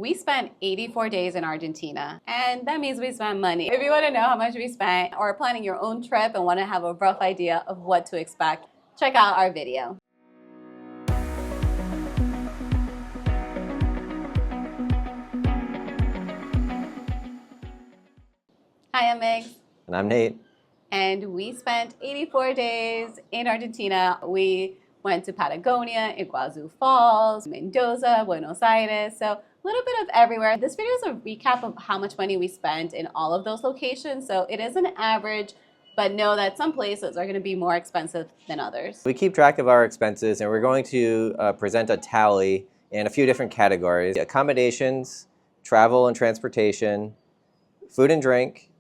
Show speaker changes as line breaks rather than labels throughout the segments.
We spent 84 days in Argentina, and that means we spent money. If you want to know how much we spent or are planning your own trip and want to have a rough idea of what to expect, check out our video. Hi, I'm Meg.
And I'm Nate.
And we spent 84 days in Argentina. We went to Patagonia, Iguazú Falls, Mendoza, Buenos Aires. So a little bit of everywhere. This video is a recap of how much money we spent in all of those locations. So it is an average, but know that some places are going to be more expensive than others.
We keep track of our expenses, and we're going to present a tally in a few different categories: accommodations, travel and transportation, food and drink,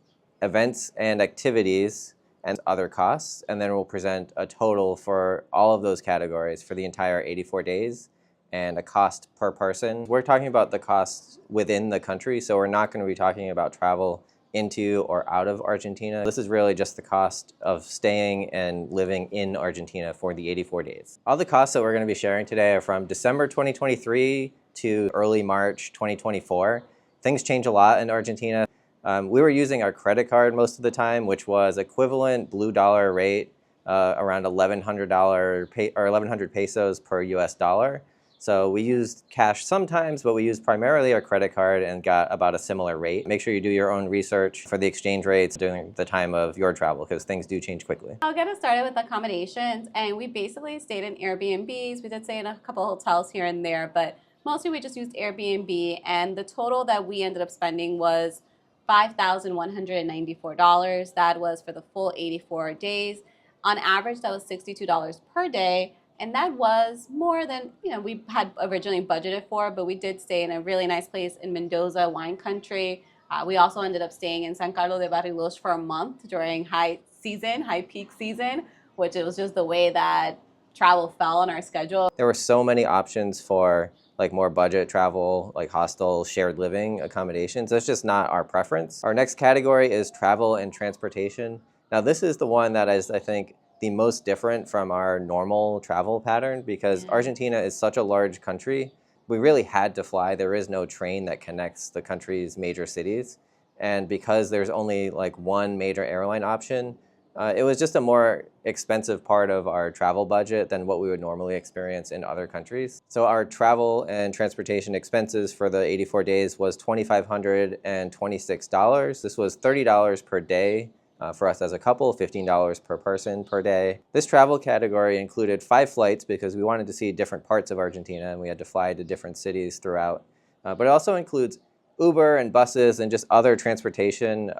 events and activities, and other costs. And then we'll present a total for all of those categories for the entire 84 days and a cost per person. We're talking about the costs within the country, so we're not going to be talking about travel into or out of Argentina. This is really just the cost of staying and living in Argentina for the 84 days. All the costs that we're going to be sharing today are from December 2023 to early March 2024. Things change a lot in Argentina. We were using our credit card most of the time, which was equivalent blue dollar rate, around $1,100 pesos per US dollar. So we used cash sometimes, but we used primarily our credit card and got about a similar rate. Make sure you do your own research for the exchange rates during the time of your travel, because things do change quickly.
I'll get us started with accommodations, and we basically stayed in Airbnbs. We did stay in a couple hotels here and there, but mostly we just used Airbnb, and the total that we ended up spending was $5,194. That was for the full 84 days. On average, that was $62 per day. And that was more than we had originally budgeted for, but we did stay in a really nice place in Mendoza, wine country. We also ended up staying in San Carlos de Bariloche for a month during high peak season, which it was just the way that travel fell on our schedule.
There were so many options for like more budget travel, like hostel, shared living accommodations. That's just not our preference. Our next category is travel and transportation. Now this is the one that is, I think, the most different from our normal travel pattern, because Argentina is such a large country. We really had to fly. There is no train that connects the country's major cities. And because there's only like one major airline option, it was just a more expensive part of our travel budget than what we would normally experience in other countries. So our travel and transportation expenses for the 84 days was $2,526. This was $30 per day for us as a couple, $15 per person per day. This travel category included 5 flights because we wanted to see different parts of Argentina and we had to fly to different cities throughout. But it also includes Uber and buses and just other transportation.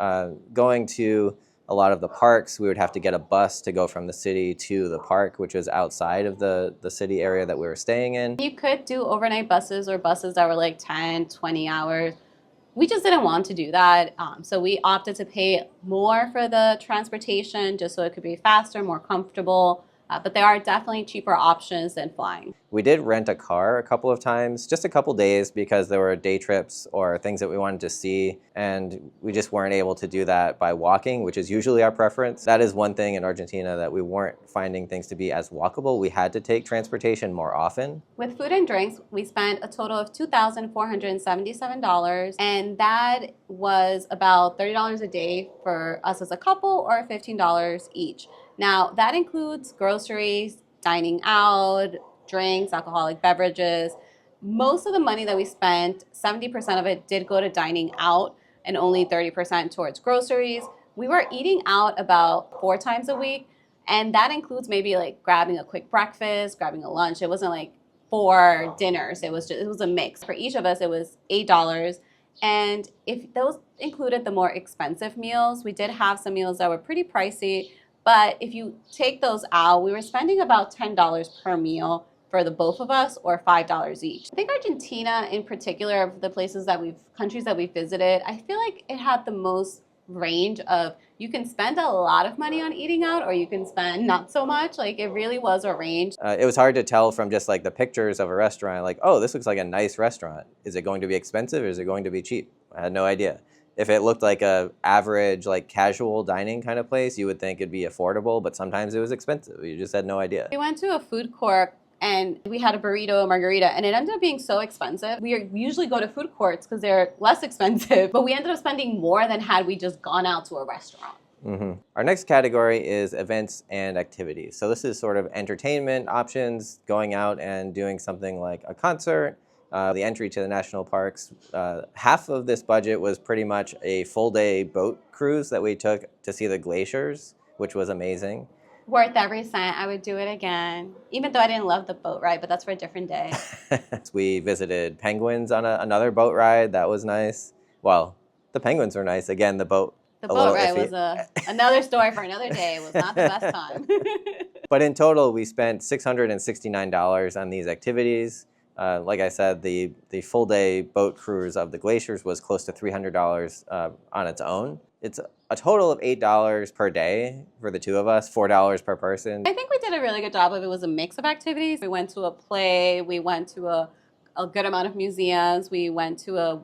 Going to a lot of the parks, we would have to get a bus to go from the city to the park, which was outside of the city area that we were staying in.
You could do overnight buses or buses that were like 10, 20 hours. We just didn't want to do that. So we opted to pay more for the transportation just so it could be faster, more comfortable. But there are definitely cheaper options than flying.
We did rent a car a couple of times, just a couple days, because there were day trips or things that we wanted to see, and we just weren't able to do that by walking, which is usually our preference. That is one thing in Argentina that we weren't finding things to be as walkable. We had to take transportation more often.
With food and drinks, we spent a total of $2,477, and that was about $30 a day for us as a couple, or $15 each. Now, that includes groceries, dining out, drinks, alcoholic beverages. Most of the money that we spent, 70% of it did go to dining out and only 30% towards groceries. We were eating out about 4 times a week, and that includes maybe like grabbing a quick breakfast, grabbing a lunch. It wasn't like 4 dinners. It was a mix. For each of us, it was $8. And if those included the more expensive meals, we did have some meals that were pretty pricey. But if you take those out, we were spending about $10 per meal for the both of us, or $5 each. I think Argentina in particular, of the countries that we've visited, I feel like it had the most range of, you can spend a lot of money on eating out or you can spend not so much. Like, it really was a range.
It was hard to tell from just like the pictures of a restaurant, like, oh, this looks like a nice restaurant. Is it going to be expensive or is it going to be cheap? I had no idea. If it looked like a average, like casual dining kind of place, you would think it'd be affordable, but sometimes it was expensive. You just had no idea.
We went to a food court and we had a burrito, a margarita, and it ended up being so expensive. We usually go to food courts because they're less expensive, but we ended up spending more than had we just gone out to a restaurant.
Our next category is events and activities. So this is sort of entertainment options, going out and doing something like a concert, the entry to the national parks. Half of this budget was pretty much a full day boat cruise that we took to see the glaciers, which was amazing.
Worth every cent. I would do it again, even though I didn't love the boat ride, but that's for a different day.
We visited penguins on another boat ride. That was nice. Well, the penguins were nice. Again, the boat.
The boat ride was another story for another day. It was not the best time.
But in total, we spent $669 on these activities. Like I said, the full day boat cruise of the glaciers was close to $300 on its own. It's a total of $8 per day for the two of us, $4 per person.
I think we did a really good job of it. It was a mix of activities. We went to a play, we went to a good amount of museums, we went to a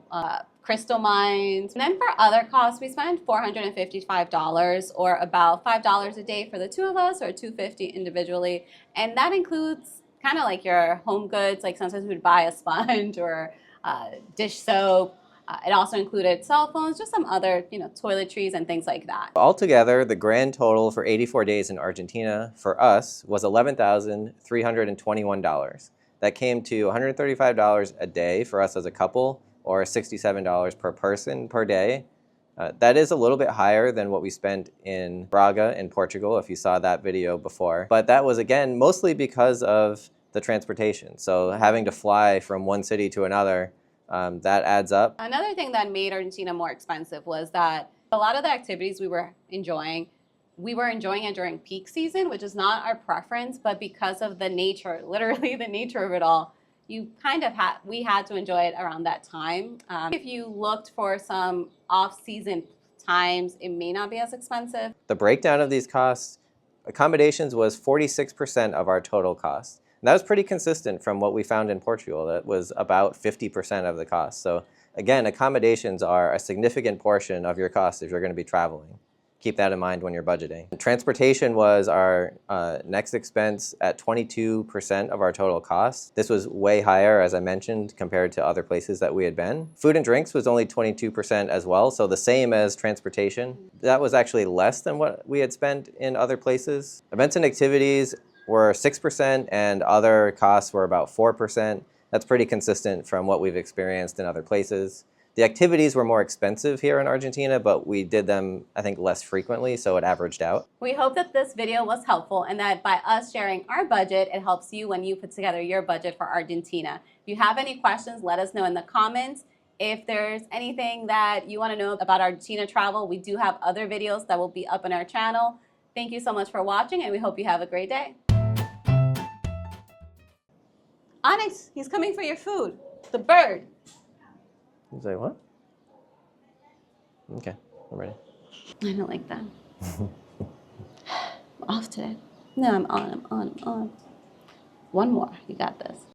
crystal mines. And then for other costs, we spent $455 or about $5 a day for the two of us or $250 individually. And that includes kind of like your home goods, like sometimes we would buy a sponge or dish soap. It also included cell phones, just some other, toiletries and things like that.
Altogether, the grand total for 84 days in Argentina for us was $11,321. That came to $135 a day for us as a couple, or $67 per person per day. That is a little bit higher than what we spent in Braga in Portugal, if you saw that video before. But that was, again, mostly because of the transportation. So having to fly from one city to another, that adds up.
Another thing that made Argentina more expensive was that a lot of the activities we were enjoying it during peak season, which is not our preference, but because of the nature, literally the nature of it all, we had to enjoy it around that time. If you looked for some off-season times, it may not be as expensive.
The breakdown of these costs, accommodations was 46% of our total cost. And that was pretty consistent from what we found in Portugal. That was about 50% of the cost. So again, accommodations are a significant portion of your cost if you're going to be traveling. Keep that in mind when you're budgeting. Transportation was our next expense at 22% of our total cost. This was way higher, as I mentioned, compared to other places that we had been. Food and drinks was only 22% as well, so the same as transportation. That was actually less than what we had spent in other places. Events and activities were 6% and other costs were about 4%. That's pretty consistent from what we've experienced in other places. The activities were more expensive here in Argentina, but we did them, I think, less frequently, so it averaged out.
We hope that this video was helpful and that by us sharing our budget, it helps you when you put together your budget for Argentina. If you have any questions, let us know in the comments. If there's anything that you want to know about Argentina travel, we do have other videos that will be up on our channel. Thank you so much for watching, and we hope you have a great day. Onyx, he's coming for your food. The bird.
You say what? Okay, I'm ready.
I don't like that. I'm off today. No, I'm on. One more. You got this.